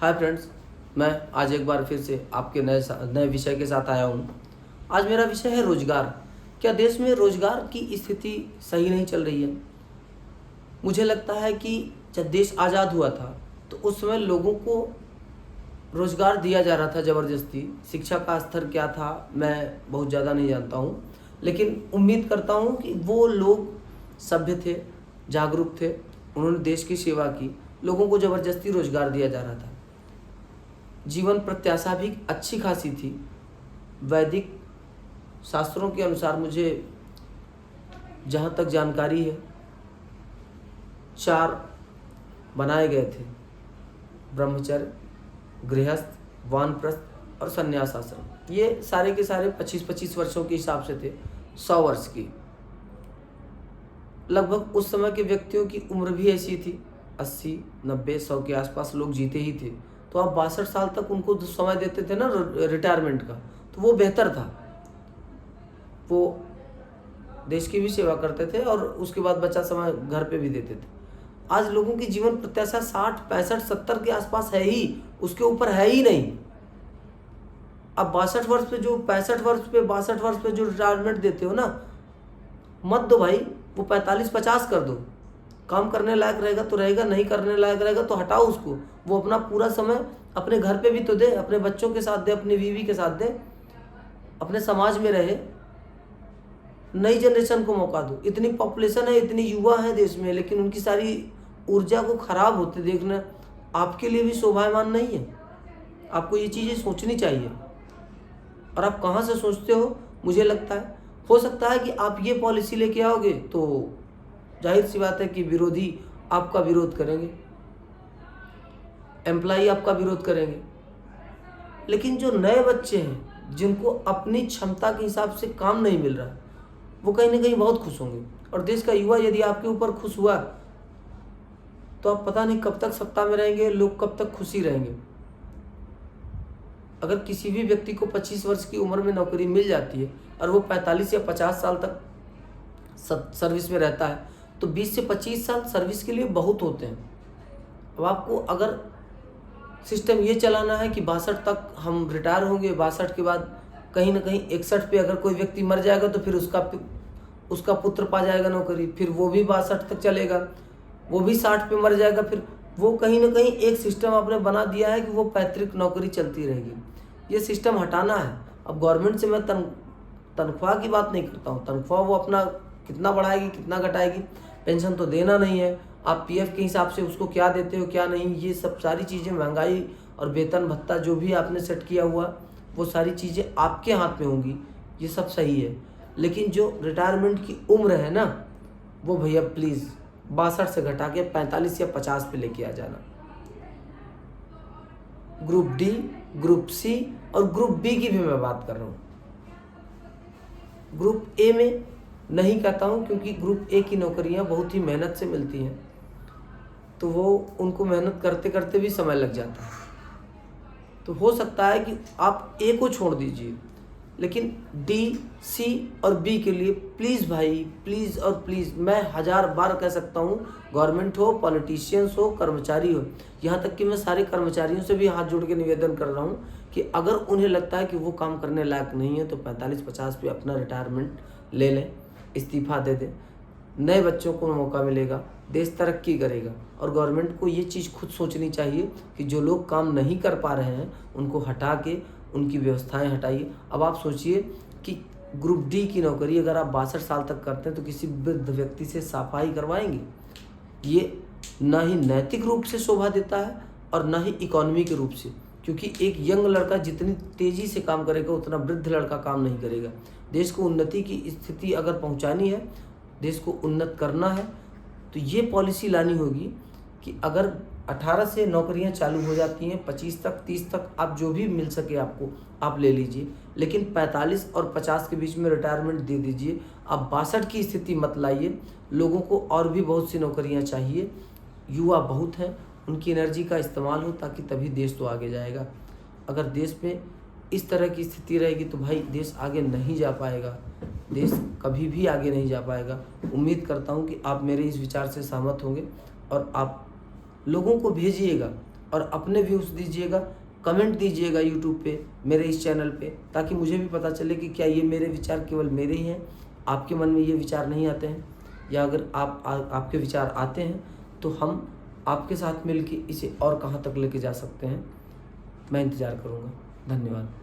Hi friends, मैं आज एक बार फिर से आपके नए विषय के साथ आया हूँ। आज मेरा विषय है रोजगार। क्या देश में रोजगार की स्थिति सही नहीं चल रही है? मुझे लगता है कि जब देश आज़ाद हुआ था तो उस समय लोगों को रोजगार दिया जा रहा था ज़बरदस्ती। शिक्षा का स्तर क्या था मैं बहुत ज़्यादा नहीं जानता हूँ, लेकिन उम्मीद करता हूँ कि वो लोग सभ्य थे, जागरूक थे, उन्होंने देश की सेवा की। लोगों को ज़बरदस्ती रोजगार दिया जा रहा था। जीवन प्रत्याशा भी अच्छी खासी थी। वैदिक शास्त्रों के अनुसार मुझे जहाँ तक जानकारी है, 4 बनाए गए थे: ब्रह्मचर्य, गृहस्थ, वानप्रस्थ और संन्यास आश्रम। ये सारे के सारे 25-25 वर्षों के हिसाब से थे, 100 वर्ष की। लगभग उस समय के व्यक्तियों की उम्र भी ऐसी थी, 80, 90, 100 के आसपास लोग जीते ही थे। तो आप 62 साल तक उनको समय देते थे ना रिटायरमेंट का, तो वो बेहतर था। वो देश की भी सेवा करते थे और उसके बाद बचा समय घर पे भी देते थे। आज लोगों की जीवन प्रत्याशा 60, 65, 70 के आसपास है ही, उसके ऊपर है ही नहीं। अब 62 वर्ष पे जो 65 वर्ष पे 62 वर्ष पे जो रिटायरमेंट देते हो ना, मत दो भाई, वो 45-50 कर दो। काम करने लायक रहेगा तो रहेगा, नहीं करने लायक रहेगा तो हटाओ उसको। वो अपना पूरा समय अपने घर पे भी तो दे, अपने बच्चों के साथ दे, अपनी बीवी के साथ दे, अपने समाज में रहे, नई जनरेशन को मौका दो। इतनी पॉपुलेशन है, इतनी युवा है देश में, लेकिन उनकी सारी ऊर्जा को खराब होते देखना आपके लिए भी शोभायमान नहीं है। आपको ये चीज़ें सोचनी चाहिए। और आप कहाँ से सोचते हो? मुझे लगता है हो सकता है कि आप ये पॉलिसी लेके आओगे तो जाहिर सी बात है कि विरोधी आपका विरोध करेंगे, एम्प्लॉई आपका विरोध करेंगे। लेकिन जो नए बच्चे हैं, जिनको अपनी क्षमता के हिसाब से काम नहीं मिल रहा, वो कहीं ना कहीं बहुत खुश होंगे। और देश का युवा यदि आपके ऊपर खुश हुआ तो आप पता नहीं कब तक सत्ता में रहेंगे, लोग कब तक खुशी रहेंगे। अगर किसी भी व्यक्ति को 25 वर्ष की उम्र में नौकरी मिल जाती है और वो 45 या 50 साल तक सर्विस में रहता है, तो 20 से 25 साल सर्विस के लिए बहुत होते हैं। अब आपको अगर सिस्टम ये चलाना है कि 62 तक हम रिटायर होंगे, 62 के बाद कहीं ना कहीं 61 पे अगर कोई व्यक्ति मर जाएगा तो फिर उसका पुत्र पा जाएगा नौकरी, फिर वो भी 62 तक चलेगा, वो भी 60 पे मर जाएगा, फिर वो कहीं ना कहीं एक सिस्टम आपने बना दिया है कि वो पैतृक नौकरी चलती रहेगी। ये सिस्टम हटाना है। अब गवर्नमेंट से मैं तनख्वाह की बात नहीं करता हूँ। तनख्वाह वो अपना कितना बढ़ाएगी, कितना घटाएगी, पेंशन तो देना नहीं है। आप पीएफ के हिसाब से उसको क्या देते हो क्या नहीं, ये सब सारी चीज़ें, महंगाई और वेतन भत्ता जो भी आपने सेट किया हुआ, वो सारी चीज़ें आपके हाथ में होंगी। ये सब सही है, लेकिन जो रिटायरमेंट की उम्र है ना, वो भैया प्लीज़ 62 से घटा के 45 या 50 पे लेके आ जाना। ग्रुप डी, ग्रुप सी और ग्रुप बी की भी मैं बात कर रहा हूँ। ग्रुप ए में नहीं कहता हूँ, क्योंकि ग्रुप ए की नौकरियाँ बहुत ही मेहनत से मिलती हैं, तो वो उनको मेहनत करते करते भी समय लग जाता है। तो हो सकता है कि आप ए को छोड़ दीजिए, लेकिन डी, सी और बी के लिए प्लीज़ भाई, प्लीज़ और प्लीज़, मैं 1000 बार कह सकता हूँ, गवर्नमेंट हो, पॉलिटिशियंस हो, कर्मचारी हो, यहाँ तक कि मैं सारे कर्मचारियों से भी हाथ जोड़ के निवेदन कर रहा हूँ कि अगर उन्हें लगता है कि वो काम करने लायक नहीं है तो 45-50 पे अपना रिटायरमेंट ले लें, इस्तीफा दे दें। नए बच्चों को मौका मिलेगा, देश तरक्की करेगा। और गवर्नमेंट को ये चीज़ खुद सोचनी चाहिए कि जो लोग काम नहीं कर पा रहे हैं उनको हटा के उनकी व्यवस्थाएं हटाइए। अब आप सोचिए कि ग्रुप डी की नौकरी अगर आप 62 साल तक करते हैं तो किसी वृद्ध व्यक्ति से सफाई करवाएंगे? ये ना ही नैतिक रूप से शोभा देता है और ना ही इकोनॉमी के रूप से, क्योंकि एक यंग लड़का जितनी तेज़ी से काम करेगा उतना वृद्ध लड़का काम नहीं करेगा। देश को उन्नति की स्थिति अगर पहुंचानी है, देश को उन्नत करना है, तो ये पॉलिसी लानी होगी कि अगर 18 से नौकरियां चालू हो जाती हैं, 25 तक, 30 तक, आप जो भी मिल सके आपको आप ले लीजिए, लेकिन 45 और 50 के बीच में रिटायरमेंट दे दीजिए। आप 62 की स्थिति मत लाइए। लोगों को और भी बहुत सी नौकरियां चाहिए, युवा बहुत हैं, उनकी एनर्जी का इस्तेमाल हो, ताकि तभी देश तो आगे जाएगा। अगर देश में इस तरह की स्थिति रहेगी तो भाई देश आगे नहीं जा पाएगा, देश कभी भी आगे नहीं जा पाएगा। उम्मीद करता हूँ कि आप मेरे इस विचार से सहमत होंगे और आप लोगों को भेजिएगा और अपने व्यूज़ दीजिएगा, कमेंट दीजिएगा यूट्यूब पे मेरे इस चैनल पे, ताकि मुझे भी पता चले कि क्या ये मेरे विचार केवल मेरे ही हैं, आपके मन में ये विचार नहीं आते हैं, या अगर आपके विचार आते हैं तो हम आपके साथ मिलकर इसे और कहाँ तक लेके जा सकते हैं। मैं इंतज़ार करूँगा। धन्यवाद।